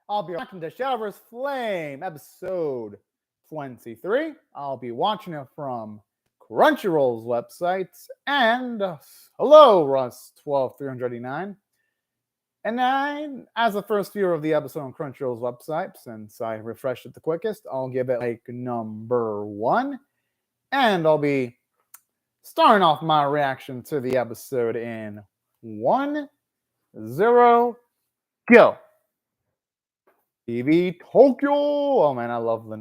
I'll be watching the Shadowverse Flame episode 23. I'll be watching it from Crunchyroll's website. And hello, Russ12389. And as the first viewer of the episode on Crunchyroll's website, since I refreshed it the quickest, I'll give it like number 1. And I'll be starting off my reaction to the episode in 1, 0, go. TV Tokyo. Oh man, I love the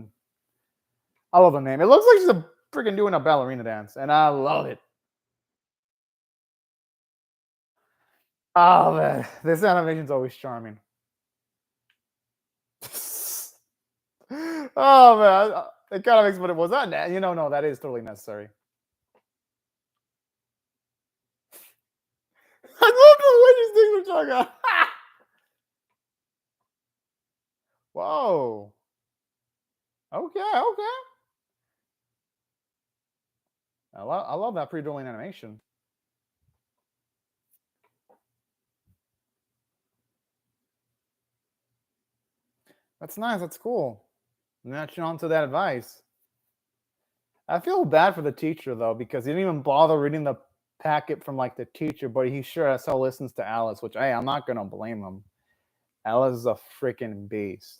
name. It looks like she's freaking doing a ballerina dance, and I love it. Oh man, this animation's always charming. Oh man, it kind of makes what it was. That no, that is totally necessary. I love the way these things are talking about. Whoa. Okay. I love that pre-dueling animation. That's nice. That's cool. Matching on to that advice. I feel bad for the teacher though, because he didn't even bother reading the packet from like the teacher, but he sure as hell listens to Alice, which hey, I'm not gonna blame him. Alice is a freaking beast.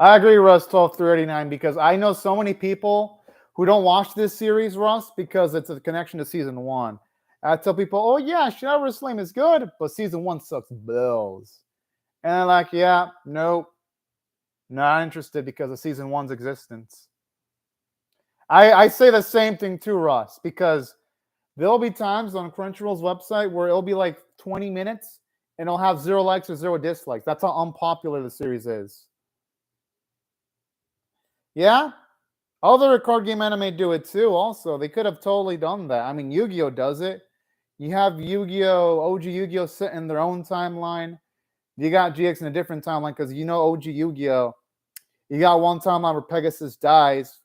I agree, Russ12389, because I know so many people who don't watch this series, Russ, because it's a connection to season 1. I tell people, oh yeah, Shadowverse Flame is good, but season 1 sucks balls. And they're like, yeah, nope, not interested because of season 1's existence. I say the same thing too, Russ, because there'll be times on Crunchyroll's website where it'll be like 20 minutes and it'll have 0 likes or 0 dislikes. That's how unpopular the series is. Yeah? Other card game anime do it too, also. They could have totally done that. I mean, Yu-Gi-Oh! Does it. You have Yu-Gi-Oh! OG Yu-Gi-Oh! Set in their own timeline. You got GX in a different timeline because you know OG Yu-Gi-Oh! You got one timeline where Pegasus dies.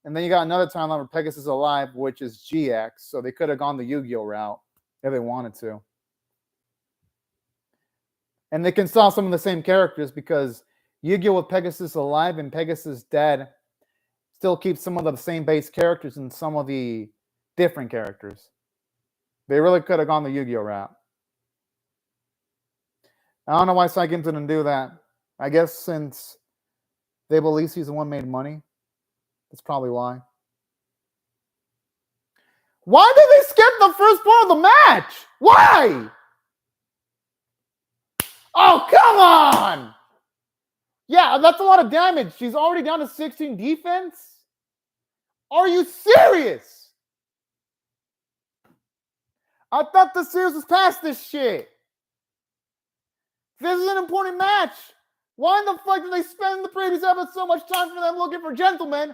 And then you got another timeline where Pegasus is alive, which is GX. So they could have gone the Yu-Gi-Oh! Route if they wanted to. And they can sell some of the same characters because Yu-Gi-Oh! With Pegasus alive and Pegasus dead still keeps some of the same base characters and some of the different characters. They really could have gone the Yu-Gi-Oh! Route. I don't know why Saikin didn't do that. I guess since they believe season 1 made money. That's probably why. Why did they skip the first part of the match? Why? Oh, come on! Yeah, that's a lot of damage. She's already down to 16 defense? Are you serious? I thought the series was past this shit. This is an important match. Why in the fuck did they spend the previous episode so much time for them looking for gentlemen?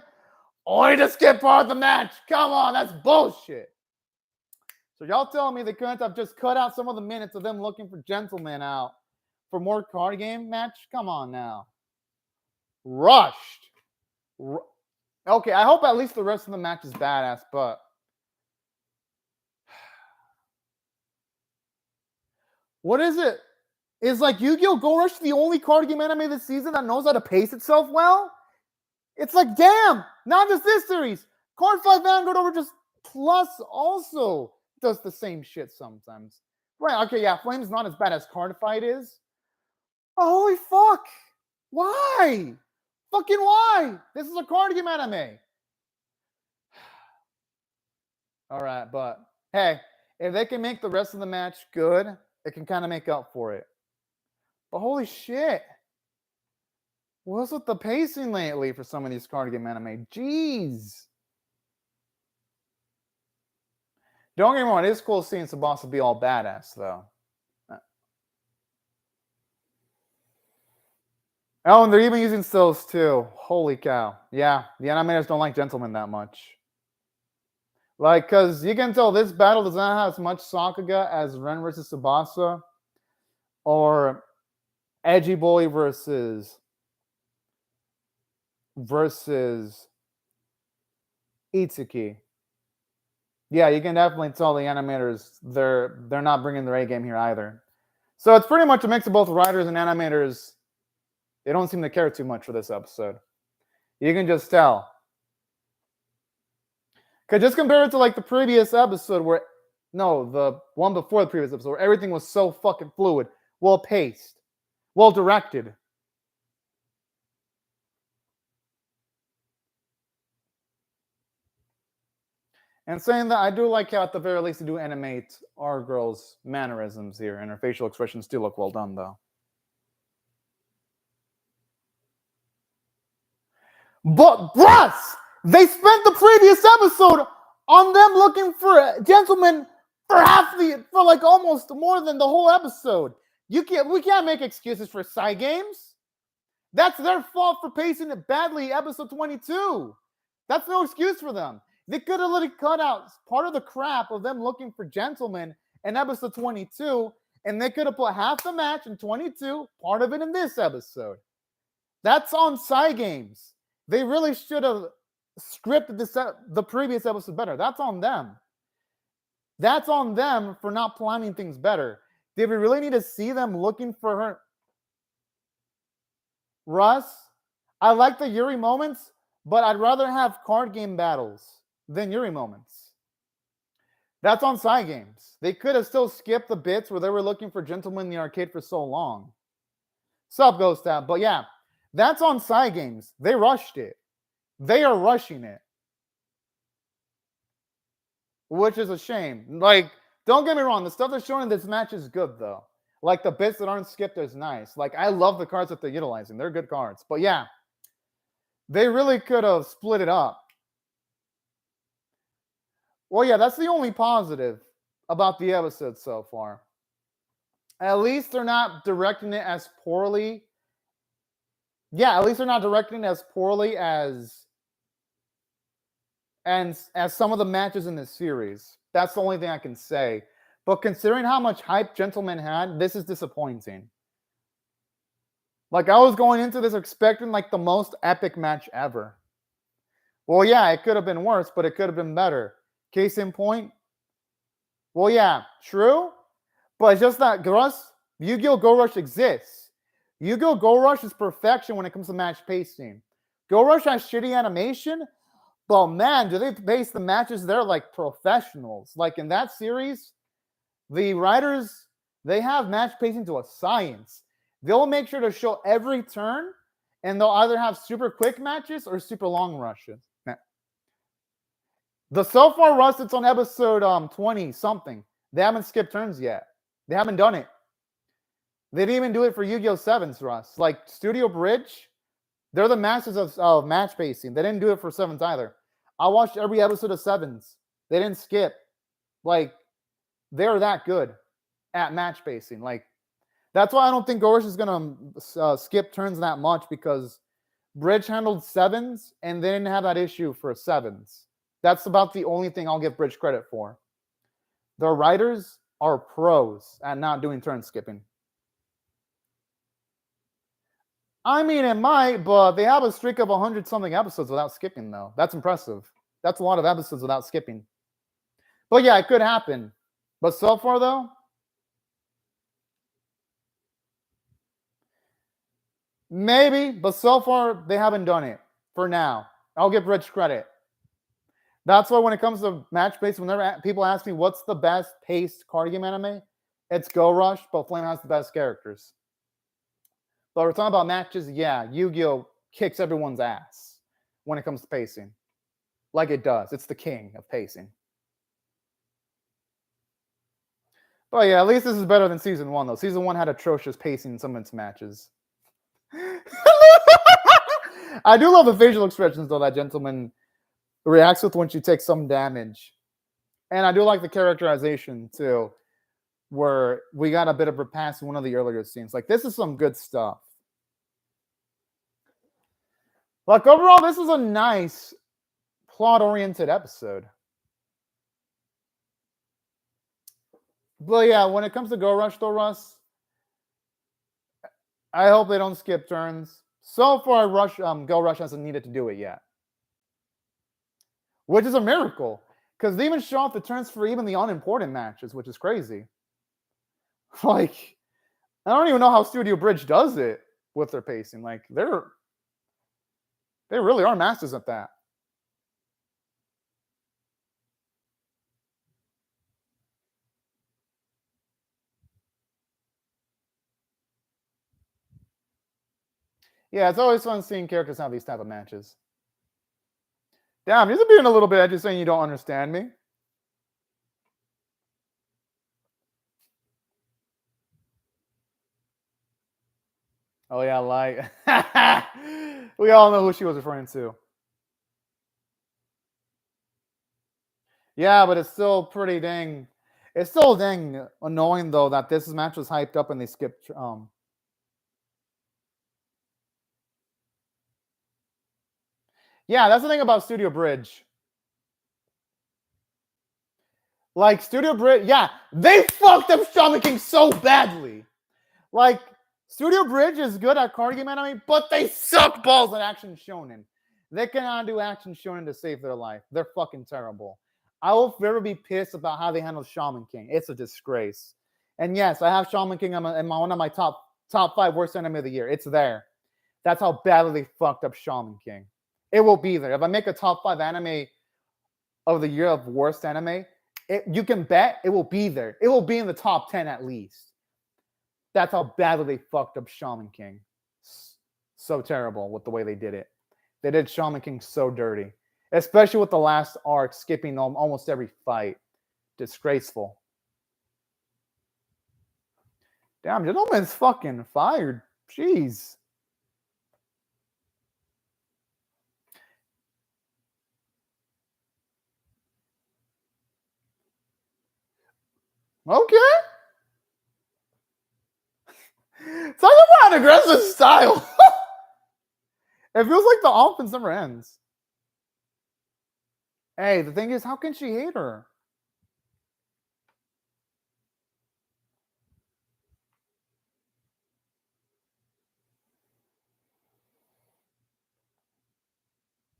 Only to skip part of the match. Come on, that's bullshit. So y'all telling me they couldn't have just cut out some of the minutes of them looking for gentlemen out for more card game match? Come on now. Rushed. Okay, I hope at least the rest of the match is badass, but what is it? Is like Yu-Gi-Oh! Go Rush the only card game anime this season that knows how to pace itself well? It's like, damn, not just this series. Card Fight Vanguard over just Plus also does the same shit sometimes. Right, okay, yeah, Flame's not as bad as Card Fight is. Oh, holy fuck. Why? Fucking why? This is a card game anime. All right, but hey, if they can make the rest of the match good, it can kind of make up for it. But holy shit. What's with the pacing lately for some of these card game anime? Jeez. Don't get me wrong, it is cool seeing Tsubasa be all badass, though. Oh, and they're even using stills, too. Holy cow. Yeah, the animators don't like gentlemen that much. Like, because you can tell this battle does not have as much Sakuga as Ren versus Tsubasa. Or Edgy Boy versus Itsuki. Yeah, you can definitely tell the animators they're not bringing their A game here either. So it's pretty much a mix of both writers and animators. They don't seem to care too much for this episode. You can just tell. Because just compare it to like the previous episode where, no, the one before the previous episode where everything was so fucking fluid, well paced, well directed. And saying that, I do like how at the very least they do animate our girl's mannerisms here, and her facial expressions do look well done, though. But, Russ, they spent the previous episode on them looking for a gentleman for like almost more than the whole episode. We can't make excuses for side games. That's their fault for pacing it badly. Episode 22. That's no excuse for them. They could have literally cut out part of the crap of them looking for gentlemen in episode 22, and they could have put half the match in 22, part of it in this episode. That's on side games. They really should have scripted the previous episode better. That's on them. That's on them for not planning things better. Did we really need to see them looking for her? Russ, I like the Yuri moments, but I'd rather have card game battles than Yuri moments. That's on side games. They could have still skipped the bits where they were looking for gentlemen in the arcade for so long. Sup, Ghost Tab. But yeah, that's on side games. They rushed it. They are rushing it. Which is a shame. Like, don't get me wrong. The stuff they're showing in this match is good, though. Like, the bits that aren't skipped is nice. Like, I love the cards that they're utilizing. They're good cards. But yeah, they really could have split it up. Well, yeah, that's the only positive about the episode so far. At least they're not directing it as poorly. Yeah, at least they're not directing it as poorly as some of the matches in this series. That's the only thing I can say. But considering how much hype Gentleman had, this is disappointing. Like, I was going into this expecting like the most epic match ever. Well, yeah, it could have been worse, but it could have been better. Case in point. Well, yeah, true. But it's just that Yu-Gi-Oh! Go Rush exists. Yu-Gi-Oh! Go Rush is perfection when it comes to match pacing. Go Rush has shitty animation, but man, do they pace the matches there like professionals. Like in that series, the writers, they have match pacing to a science. They'll make sure to show every turn, and they'll either have super quick matches or super long rushes. The so far rush that's on episode 20-something, they haven't skipped turns yet. They haven't done it. They didn't even do it for Yu-Gi-Oh! 7's Russ. Like Studio Bridge, they're the masters of match pacing. They didn't do it for 7's either. I watched every episode of 7's. They didn't skip. Like, they're that good at match pacing. Like, that's why I don't think Gorish is going to skip turns that much, because Bridge handled 7's and they didn't have that issue for 7's. That's about the only thing I'll give Bridge credit for. The writers are pros at not doing turn skipping. I mean, it might, but they have a streak of 100-something episodes without skipping, though. That's impressive. That's a lot of episodes without skipping. But yeah, it could happen. But so far, though, maybe, but so far, they haven't done it for now. I'll give Bridge credit. That's why when it comes to match pace, whenever people ask me what's the best paced card game anime, it's Go Rush, but Flame has the best characters. But we're talking about matches, yeah, Yu-Gi-Oh! Kicks everyone's ass when it comes to pacing. Like it does. It's the king of pacing. But yeah, at least this is better than Season 1, though. Season 1 had atrocious pacing in some of its matches. I do love the facial expressions, though, that gentleman reacts with when she takes some damage. And I do like the characterization, too, where we got a bit of a pass in one of the earlier scenes. Like, this is some good stuff. Like, overall, this is a nice plot-oriented episode. But yeah, when it comes to Go Rush, though, Russ, I hope they don't skip turns. So far, Go Rush hasn't needed to do it yet. Which is a miracle, because they even show off the turns for even the unimportant matches, which is crazy. Like, I don't even know how Studio Bridge does it with their pacing. Like they really are masters at that. Yeah, it's always fun seeing characters have these type of matches. Damn, you're being a little bit edgy saying you don't understand me. Oh yeah, like we all know who she was referring to. Yeah, but it's still pretty dang. It's still dang annoying though that this match was hyped up and they skipped. Yeah, that's the thing about Studio Bridge. Like Studio Bridge, yeah, they fucked up Shaman King so badly. Like Studio Bridge is good at card game anime, but they suck balls at action shonen. They cannot do action shonen to save their life. They're fucking terrible. I will forever be pissed about how they handle Shaman King. It's a disgrace. And yes, I have Shaman King in one of my top 5 worst anime of the year. It's there. That's how badly they fucked up Shaman King. It will be there. If I make a top 5 anime of the year of worst anime, you can bet it will be there. It will be in the top 10 at least. That's how badly they fucked up Shaman King. So terrible with the way they did it. They did Shaman King so dirty. Especially with the last arc, skipping almost every fight. Disgraceful. Damn, Gentleman's fucking fired. Jeez. Okay. Talk about an aggressive style. It feels like the offense never ends. Hey, the thing is, how can she hate her?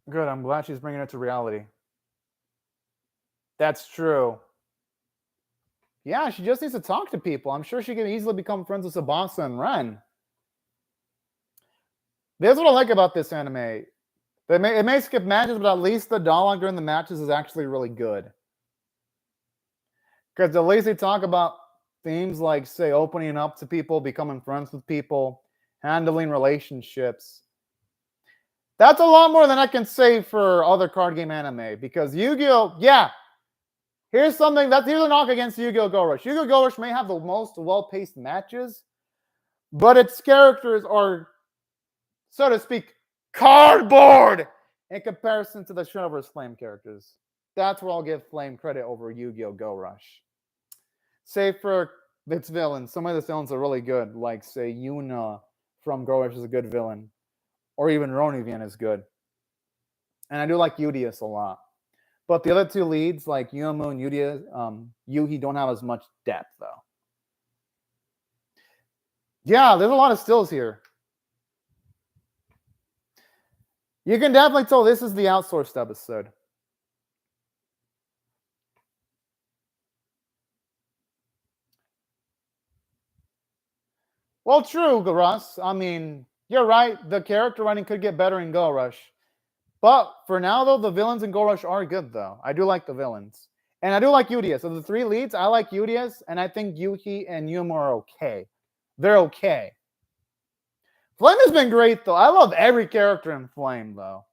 Good, I'm glad she's bringing it to reality. That's true. Yeah, she just needs to talk to people. I'm sure she can easily become friends with Tsubasa and Ren. This is what I like about this anime. It may skip matches, but at least the dialogue during the matches is actually really good. Because at least they talk about themes like, say, opening up to people, becoming friends with people, handling relationships. That's a lot more than I can say for other card game anime. Because Yu-Gi-Oh! Yeah. Here's a knock against Yu-Gi-Oh! Go Rush. Yu-Gi-Oh! Go Rush may have the most well-paced matches, but its characters are, so to speak, cardboard in comparison to the Shadowverse Flame characters. That's where I'll give Flame credit over Yu-Gi-Oh! Go Rush. Save for its villains. Some of the villains are really good, like, say, Yuna from Go Rush is a good villain, or even Ronivian is good. And I do like Udius a lot. But the other 2 leads, like Yumu and Yuhi, don't have as much depth, though. Yeah, there's a lot of stills here. You can definitely tell this is the outsourced episode. Well, true, Russ. I mean, you're right. The character writing could get better in Go Rush. But for now, though, the villains in Go Rush are good, though. I do like the villains. And I do like Udius. Of the 3 leads, I like Udius, and I think Yuhi and Yuma are okay. They're okay. Flame has been great, though. I love every character in Flame, though.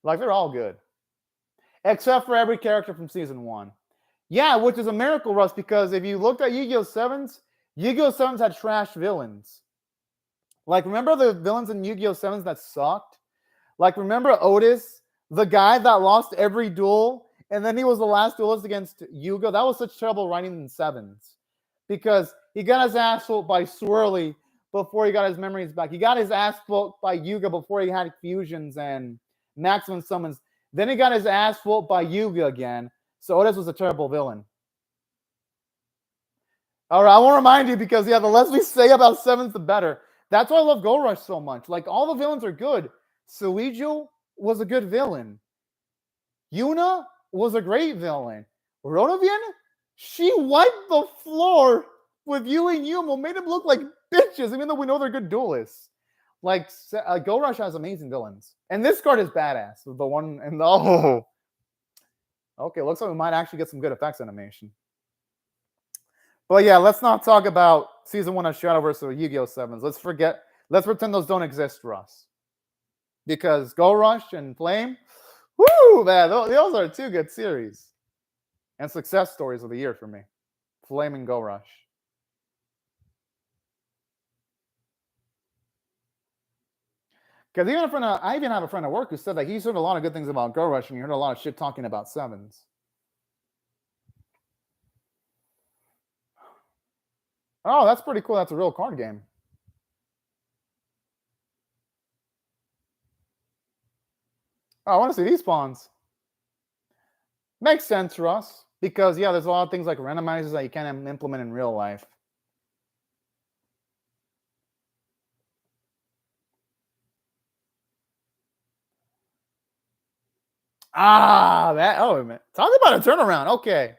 Like, they're all good. Except for every character from Season 1. Yeah, which is a miracle, Russ, because if you looked at Yu-Gi-Oh! 7s, Yu-Gi-Oh! 7s had trash villains. Like, remember the villains in Yu-Gi-Oh! 7s that sucked? Like, remember Otis, the guy that lost every duel, and then he was the last duelist against Yuga? That was such terrible writing in 7s. Because he got his ass whooped by Swirly before he got his memories back. He got his ass whooped by Yuga before he had fusions and maximum summons. Then he got his ass whooped by Yuga again. So Otis was a terrible villain. All right, I won't remind you because, yeah, the less we say about 7s, the better. That's why I love Go Rush so much. Like, all the villains are good. Suijo was a good villain. Yuna was a great villain. Ronovian, She wiped the floor with Yu and Yumo, made them look like bitches, even though we know they're good duelists. Like, Go Rush has amazing villains. And this card is badass. The one and the... Oh. Okay, looks like we might actually get some good effects animation. But yeah, let's not talk about Season 1 of Shadowverse or Yu-Gi-Oh! 7s. Let's pretend those don't exist, Russ. Because Go Rush and Flame, woo, man, those are two good series. And success stories of the year for me. Flame and Go Rush. Because I even have a friend at work who said that he's heard a lot of good things about Go Rush and he heard a lot of shit talking about 7s. Oh, that's pretty cool. That's a real card game. Oh, I want to see these spawns. Makes sense, Russ. Because, yeah, there's a lot of things like randomizers that you can't implement in real life. Ah, that. Oh, man. Talk about a turnaround. Okay.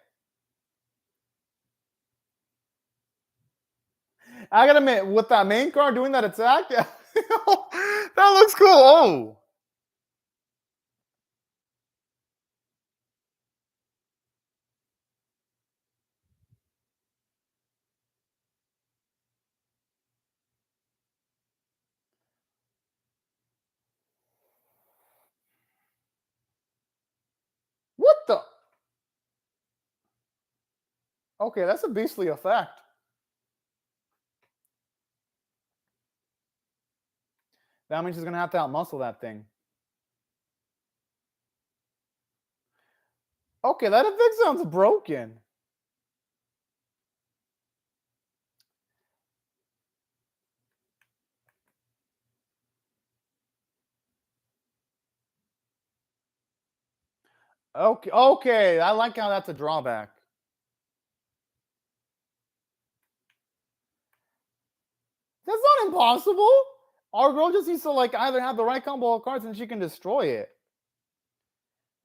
I gotta admit, with that main card doing that attack, that looks cool. Oh. What the? Okay, that's a beastly effect. That means she's gonna have to outmuscle that thing. Okay, that effect sounds broken. Okay, I like how that's a drawback. That's not impossible. Our girl just needs to like either have the right combo of cards and she can destroy it.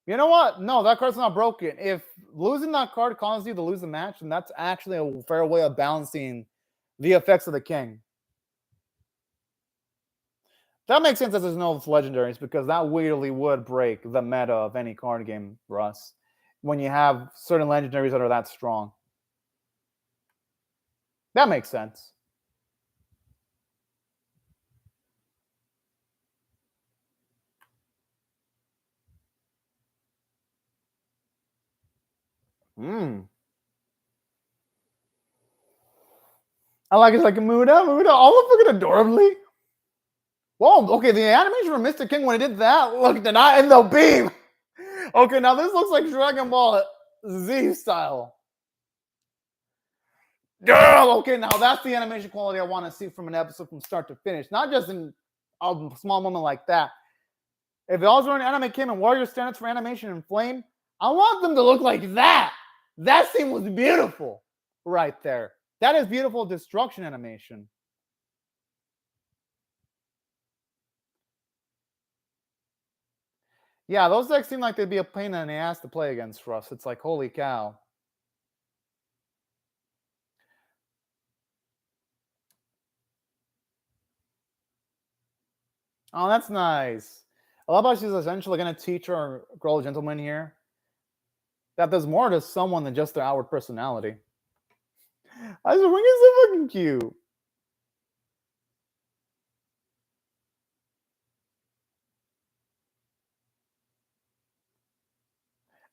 You know what? No, that card's not broken. If losing that card causes you to lose the match, then that's actually a fair way of balancing the effects of the king. That makes sense that there's no legendaries because that weirdly would break the meta of any card game, Russ, when you have certain legendaries that are that strong. That makes sense. I like it's like Muda all looking adorably. Whoa, okay, the animation from Mr. King when he did that looked not in the beam. Okay, now this looks like Dragon Ball Z style. Girl, okay, now that's the animation quality I want to see from an episode from start to finish, not just in a small moment like that. If it also were an anime came and Warrior standards for animation and Flame, I want them to look like that. That scene was beautiful right there. That is beautiful destruction animation. Yeah, those decks seem like they'd be a pain in the ass to play against for us. It's like, holy cow. Oh, that's nice. I love how she's essentially going to teach our girl gentleman here that there's more to someone than just their outward personality. I just think it's so fucking cute.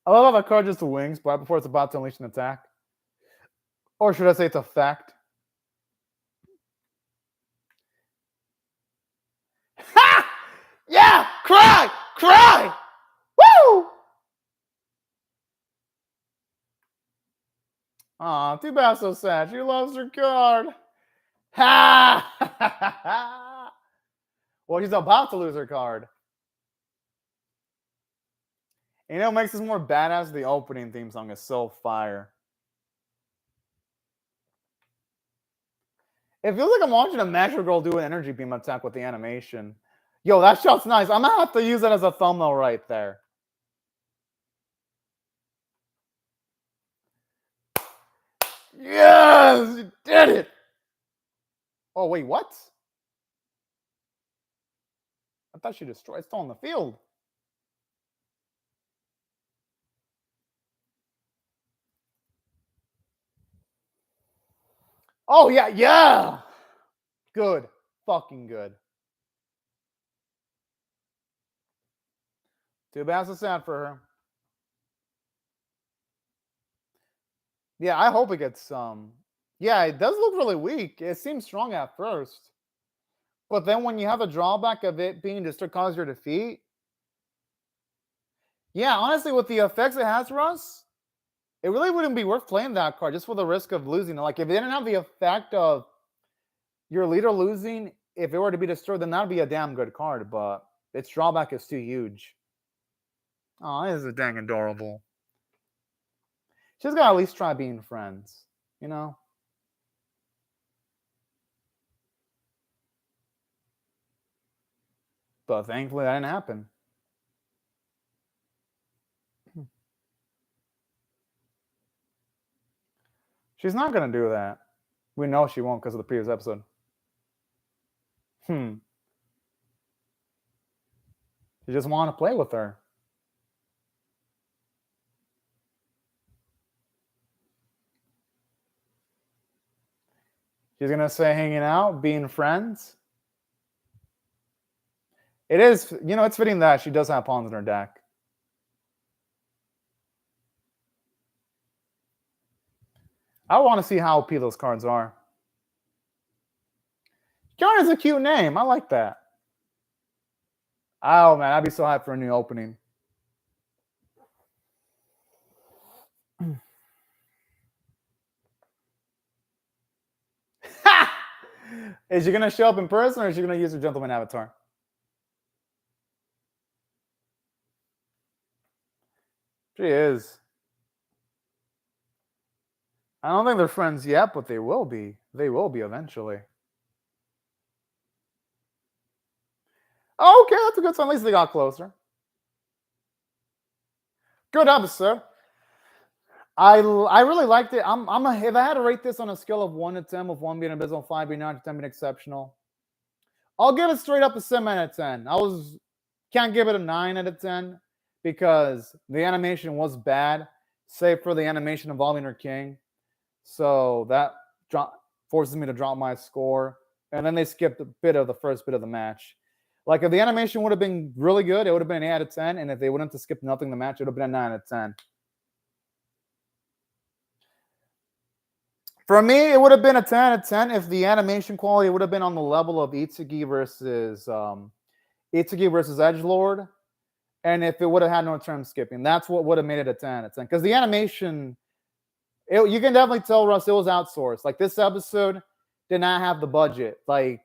I love how the card just wings right before it's about to unleash an attack. Or should I say it's a fact? Ha! Yeah! Cry! Cry! Woo! Aw, too bad so sad. She loves her card. Ha! Well, she's about to lose her card. You know what makes this more badass? The opening theme song is so fire. It feels like I'm watching a Magic Girl do an energy beam attack with the animation. Yo, that shot's nice. I'm gonna have to use that as a thumbnail right there. Yes, you did it. Oh, wait, what? I thought she destroyed. It's still on the field. Oh, yeah, yeah. Good. Fucking good. Too bad it's sad for her. Yeah, I hope it gets some. Yeah, it does look really weak. It seems strong at first. But then when you have the drawback of it being just to cause your defeat. Yeah, honestly, with the effects it has, Russ, it really wouldn't be worth playing that card just for the risk of losing. Like, if it didn't have the effect of your leader losing, if it were to be destroyed, then that'd be a damn good card. But its drawback is too huge. Oh, this is dang adorable. She's got to at least try being friends, you know? But thankfully, that didn't happen. She's not going to do that. We know she won't because of the previous episode. She just want to play with her. She's going to say hanging out, being friends. It is, it's fitting that she does have pawns in her deck. I want to see how OP those cards are. John is a cute name. I like that. Oh, man, I'd be so hyped for a new opening. Is she going to show up in person or is she going to use her gentleman avatar? She is. I don't think they're friends yet, but they will be. They will be eventually. Okay, that's a good sign. At least they got closer. Good episode. I really liked it. If I had to rate this on a scale of 1 to 10, with 1 being abysmal, 5 being not, 10 being exceptional, I'll give it straight up a 7 out of 10. Can't give it a 9 out of 10 because the animation was bad, save for the animation involving her king. So that forces me to drop my score. And then they skipped the first bit of the match. Like, if the animation would have been really good, it would have been an 8 out of 10. And if they wouldn't have skipped nothing in the match, it would have been a 9 out of 10. For me, it would have been a 10 out of 10 if the animation quality would have been on the level of Itsuki versus Edgelord, and if it would have had no turn skipping. That's what would have made it a 10 out of 10. Because the animation, you can definitely tell, Russ, it was outsourced. Like, this episode did not have the budget. Like,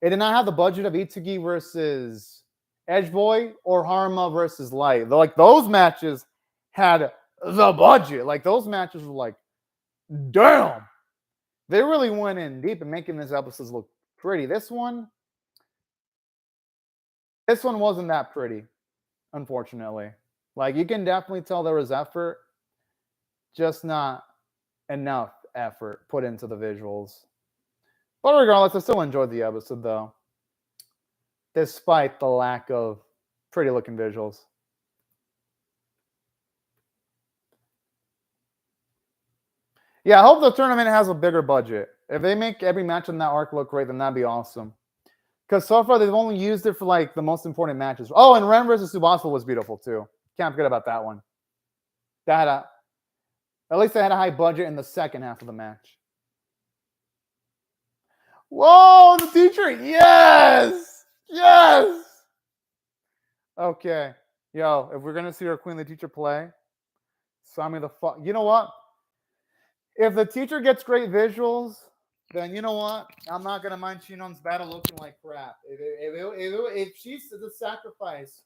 it did not have the budget of Itsuki versus Edgeboy or Harma versus Light. Like, those matches had the budget. Like, those matches were like, damn. They really went in deep in making these episodes look pretty. This one wasn't that pretty, unfortunately. Like, you can definitely tell there was effort, just not enough effort put into the visuals. But regardless, I still enjoyed the episode, though, despite the lack of pretty-looking visuals. Yeah, I hope the tournament has a bigger budget. If they make every match in that arc look great, then that'd be awesome. Because so far, they've only used it for, like, the most important matches. Oh, and Ren versus Tsubasa was beautiful, too. Can't forget about that one. At least they had a high budget in the second half of the match. Whoa, the teacher! Yes! Yes! Okay. Yo, if we're going to see our Queen the Teacher play, sign me the fuck. You know what? If the teacher gets great visuals, then you know what? I'm not going to mind Shinon's battle looking like crap. If she's the sacrifice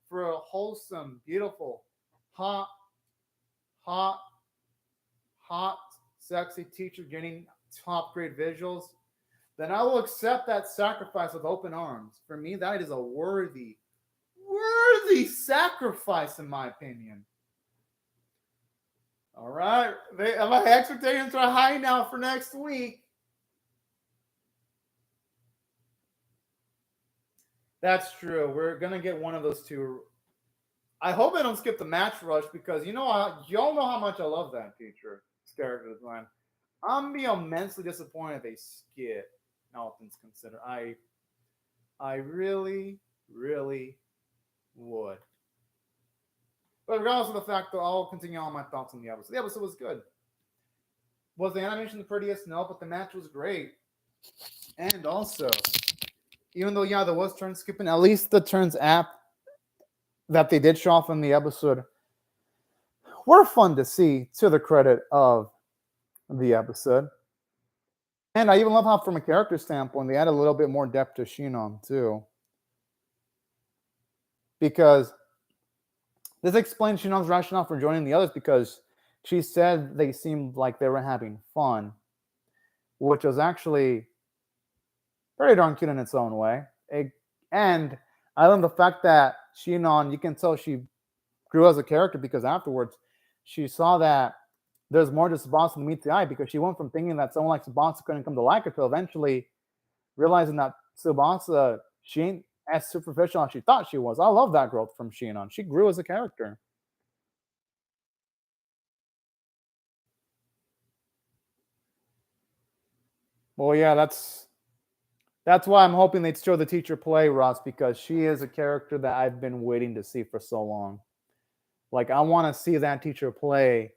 for a wholesome, beautiful, hot, sexy teacher getting top grade visuals, then I will accept that sacrifice with open arms. For me, that is a worthy sacrifice, in my opinion. All right. My expectations are high now for next week. That's true. We're going to get one of those two. I hope I don't skip the match rush because y'all know how much I love that teacher character design. I'm gonna be immensely disappointed if they skip. All things considered, I really, really would. But regardless of the fact, though, I'll continue on my thoughts on the episode. The episode was good. Was the animation the prettiest? No, but the match was great. And also, even though there was turn skipping, at least the turns app that they did show off in the episode were fun to see, to the credit of the episode. And I even love how, from a character standpoint, they added a little bit more depth to Shinon, too. Because this explains Shinon's rationale for joining the others, because she said they seemed like they were having fun, which was actually pretty darn cute in its own way. And I love the fact that Shinon, you can tell she grew as a character, because afterwards she saw that there's more to Tsubasa than meets the eye, because she went from thinking that someone like Tsubasa couldn't come to like her to eventually realizing that Tsubasa, she ain't as superficial as she thought she was. I love that growth from Shinon. She grew as a character. Well, yeah, that's why I'm hoping they'd show the teacher play, Ross, because she is a character that I've been waiting to see for so long. Like, I want to see that teacher play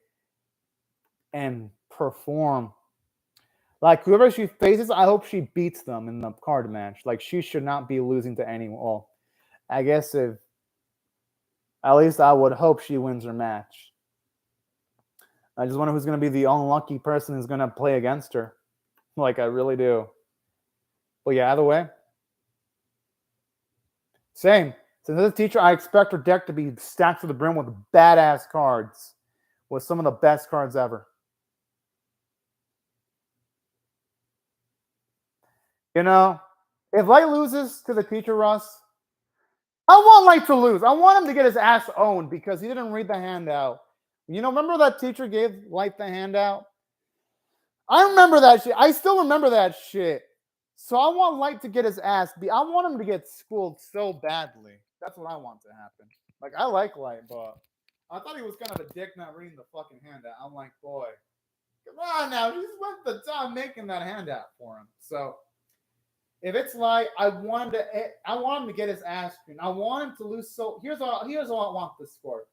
and perform. Like, whoever she faces, I hope she beats them in the card match. Like, she should not be losing to anyone. Well, I guess at least I would hope she wins her match. I just wonder who's going to be the unlucky person who's going to play against her. Like, I really do. But yeah, either way. Same. Since as a teacher, I expect her deck to be stacked to the brim with badass cards. With some of the best cards ever. If Light loses to the teacher, Russ, I want Light to lose. I want him to get his ass owned because he didn't read the handout. Remember that teacher gave Light the handout? I remember that shit. I still remember that shit. So I want Light to get his ass beat. I want him to get schooled so badly. That's what I want to happen. Like, I like Light, but I thought he was kind of a dick not reading the fucking handout. I'm like, boy, come on now. He spent the time making that handout for him. So if it's Light, I want him to get his ass beat. I want him to lose. So here's what I want the score.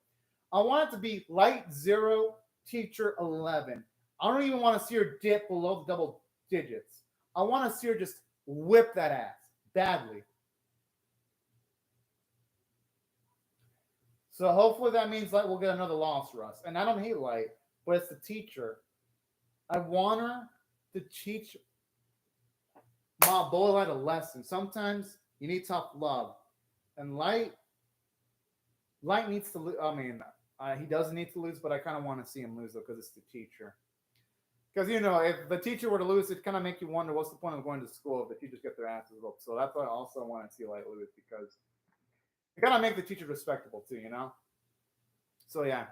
I want it to be Light 0, Teacher 11. I don't even want to see her dip below the double digits. I want to see her just whip that ass badly. So hopefully that means Light will get another loss, Russ. And I don't hate Light, but it's the teacher. I want her to teach my boy Light a lesson. Sometimes you need tough love. And Light needs to lose. I mean, he doesn't need to lose, but I kind of want to see him lose, though, because it's the teacher. Because, if the teacher were to lose, it kind of make you wonder what's the point of going to school if the teachers get their asses whooped. So that's why I also want to see Light lose, because it kind of make the teacher respectable, too, So, yeah.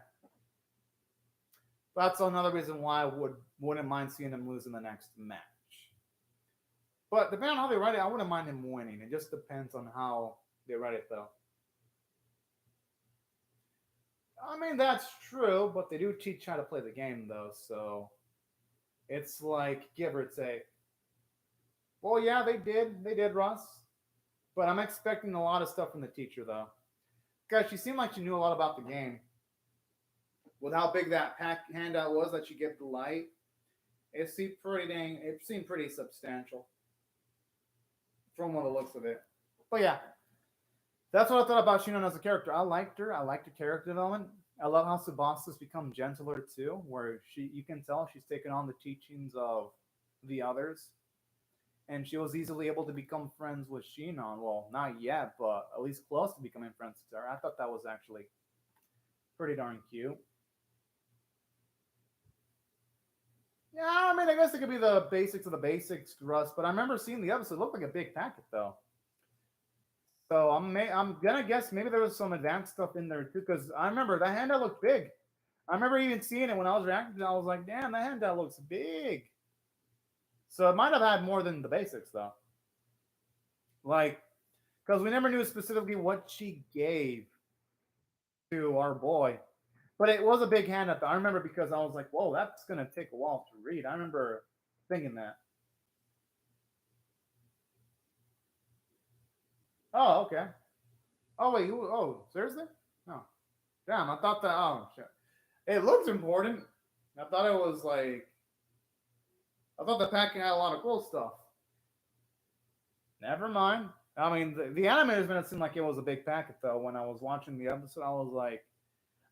That's another reason why I wouldn't mind seeing him lose in the next match. But depending on how they write it, I wouldn't mind him winning. It just depends on how they write it, though. I mean, that's true, but they do teach how to play the game, though, so it's like, give or take. Well, yeah, they did, Russ. But I'm expecting a lot of stuff from the teacher, though. Because she seemed like she knew a lot about the game. With how big that handout was that she gave to Light, it seemed pretty substantial. From what it looks of it. But yeah. That's what I thought about Shinon as a character. I liked her. I liked her character development. I love how Tsubasa's become gentler too, where you can tell she's taken on the teachings of the others. And she was easily able to become friends with Shinon. Well, not yet, but at least close to becoming friends with her. I thought that was actually pretty darn cute. Yeah, I mean, I guess it could be the basics of the basics, Russ, but I remember seeing the episode. It looked like a big packet, though. So I'm gonna guess maybe there was some advanced stuff in there too, because I remember that handout looked big. I remember even seeing it when I was reacting. I was like, damn, that hentai looks big. So it might have had more than the basics though. Like, because we never knew specifically what she gave to our boy. But it was a big hand up. I remember because I was like, whoa, that's going to take a while to read. I remember thinking that. Oh, okay. Oh, wait. Oh, seriously? No. Damn, I thought that. Oh, shit. It looks important. I thought it was like. I thought the packing had a lot of cool stuff. Never mind. I mean, the animators made it seem like it was a big packet, though. When I was watching the episode, I was like,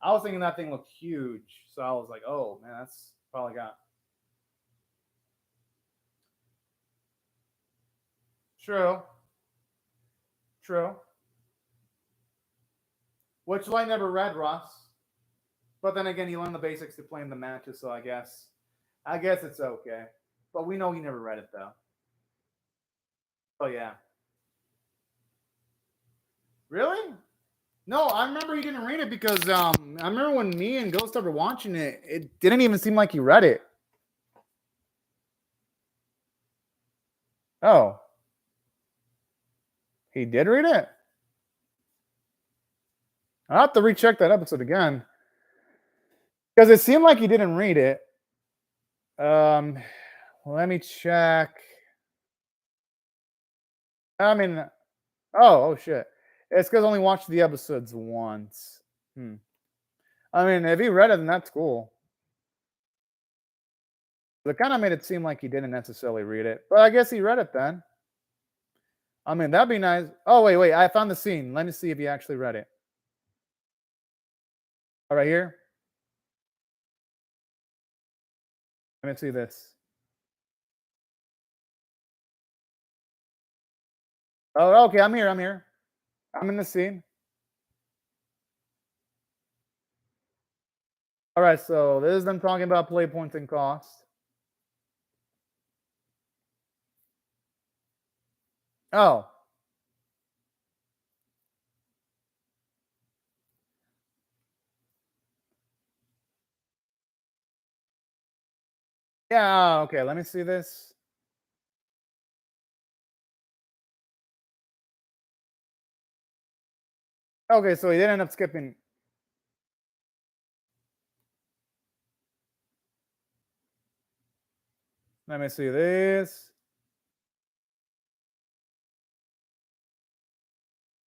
I was thinking that thing looked huge. So I was like, oh, man, that's probably got. True. True. Which I never read, Ross. But then again, he learned the basics to playing the matches, so I guess it's okay. But we know he never read it though. Oh yeah. Really? No, I remember he didn't read it because I remember when me and Ghost started watching it, it didn't even seem like he read it. Oh. He did read it? I'll have to recheck that episode again. Because it seemed like he didn't read it. Let me check. I mean, oh shit. It's because I only watched the episodes once. I mean, if he read it, then that's cool. It kind of made it seem like he didn't necessarily read it. But I guess he read it then. I mean, that'd be nice. Oh, wait. I found the scene. Let me see if he actually read it. All right, here. Let me see this. Oh, okay. I'm here. I'm in the scene. All right, so this is them talking about play points and cost. Oh. Yeah, okay. Let me see this. Okay, so he did end up skipping. Let me see this.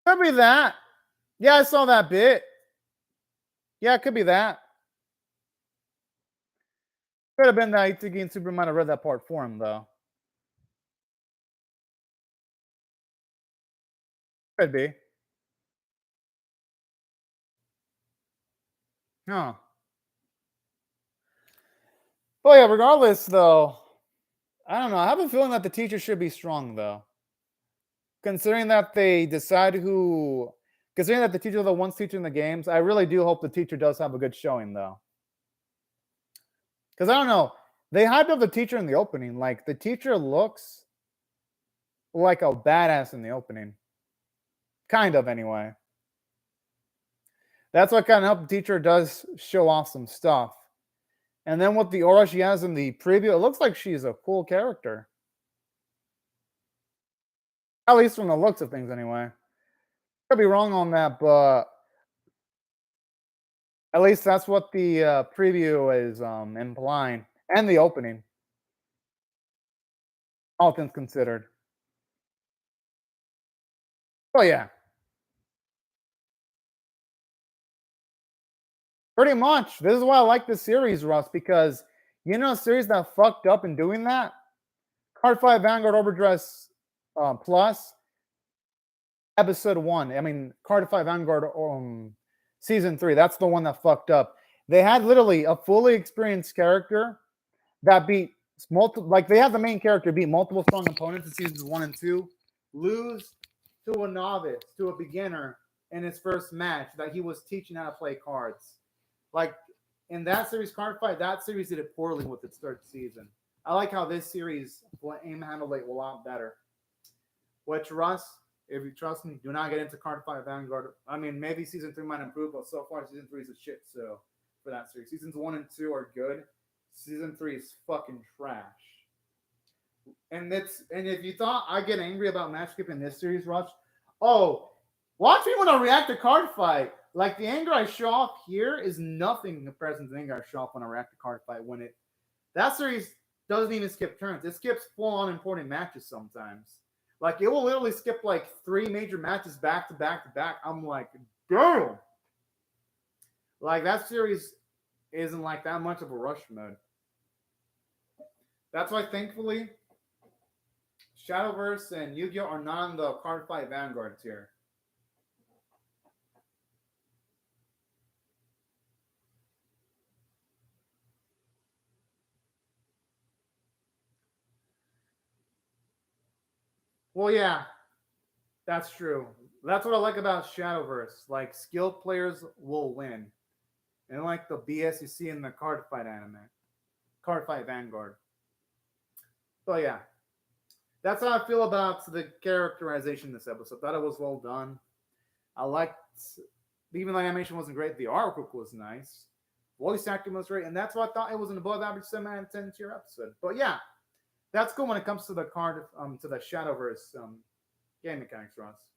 Could be that. Yeah, I saw that bit. Yeah, it could be that. Could have been that Itsuki and Super might have read that part for him, though. Could be. Huh. But yeah, regardless, though, I don't know. I have a feeling that the teacher should be strong, though. Considering that they decide who. Considering that the teacher is the ones teaching the games, I really do hope the teacher does have a good showing, though. Because I don't know. They hyped up the teacher in the opening. Like, the teacher looks like a badass in the opening. Kind of, anyway. That's what kind of help the teacher does show off some stuff. And then with the aura she has in the preview, it looks like she's a cool character. At least from the looks of things, anyway. Could be wrong on that, but at least that's what the preview is implying. And the opening. All things considered. Oh, yeah. Pretty much. This is why I like this series, Russ, because you know a series that fucked up in doing that? Card 5 Vanguard Overdress Plus, Episode 1. I mean, Card 5 Vanguard Season 3. That's the one that fucked up. They had literally a fully experienced character that beat multiple, like they have the main character beat multiple strong opponents in Seasons 1 and 2, lose to a novice, to a beginner in his first match that he was teaching how to play cards. Like in that series, Card Fight, that series did it poorly with its third season. I like how this series Flame handled it a lot better. Which, Russ, if you trust me, do not get into Card Fight Vanguard. I mean, maybe Season 3 might improve, but so far Season 3 is a shit. So for that series. Seasons 1 and 2 are good. Season 3 is fucking trash. And if you thought I get angry about match skip in this series, Rush, watch me when I react to card fight. Like the anger I show off here is nothing in comparison to the anger I show off when I react to card fight. That series doesn't even skip turns. It skips full-on important matches sometimes. Like, it will literally skip, like, 3 major matches back to back to back. I'm like, damn! Like, that series isn't, like, that much of a rush mode. That's why, thankfully, Shadowverse and Yu-Gi-Oh! Are not in the card fight Vanguard tier. Well, yeah, that's true. That's what I like about Shadowverse. Like, skilled players will win. And like the BS you see in the card fight Vanguard. But yeah, that's how I feel about the characterization this episode. I thought it was well done. I liked, even though the animation wasn't great, the artwork was nice. Voice acting was great, and that's why I thought it was an above average 7 out of 10 tier episode. But yeah, that's cool when it comes to the to the Shadowverse game mechanics, Ross.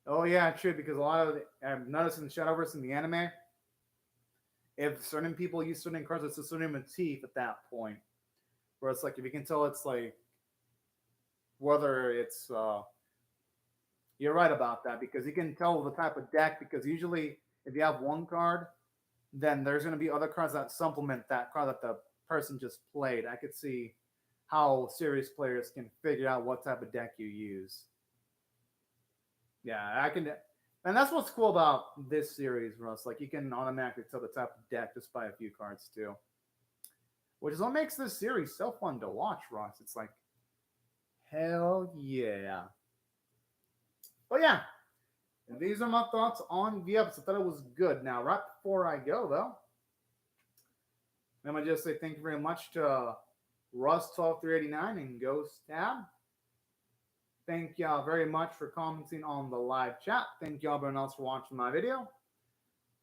Oh yeah, true. Because a lot of I've noticed in the Shadowverse in the anime, if certain people use certain cards, it's a certain motif at that point. Where it's like, if you can tell, it's like whether it's you're right about that, because you can tell the type of deck. Because usually, if you have one card, then there's going to be other cards that supplement that card that the person just played. I could see how serious players can figure out what type of deck you use. Yeah, I can, and that's what's cool about this series, Russ. Like, you can automatically tell the type of deck just by a few cards too, which is what makes this series so fun to watch, Russ. It's like, hell yeah. But yeah, and these are my thoughts on the episode. I thought it was good. Now, right before I go, though, I'm going to just say thank you very much to Russ12389 and Ghost Tab. Thank y'all very much for commenting on the live chat. Thank y'all everyone else for watching my video.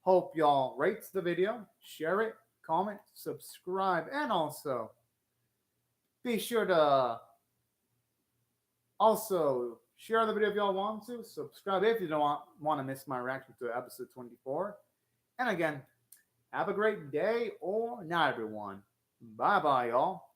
Hope y'all rate the video, share it, comment, subscribe, and also be sure to also share the video if y'all want to. Subscribe if you don't want to miss my reaction to episode 24. And again, have a great day or night, everyone. Bye-bye, y'all.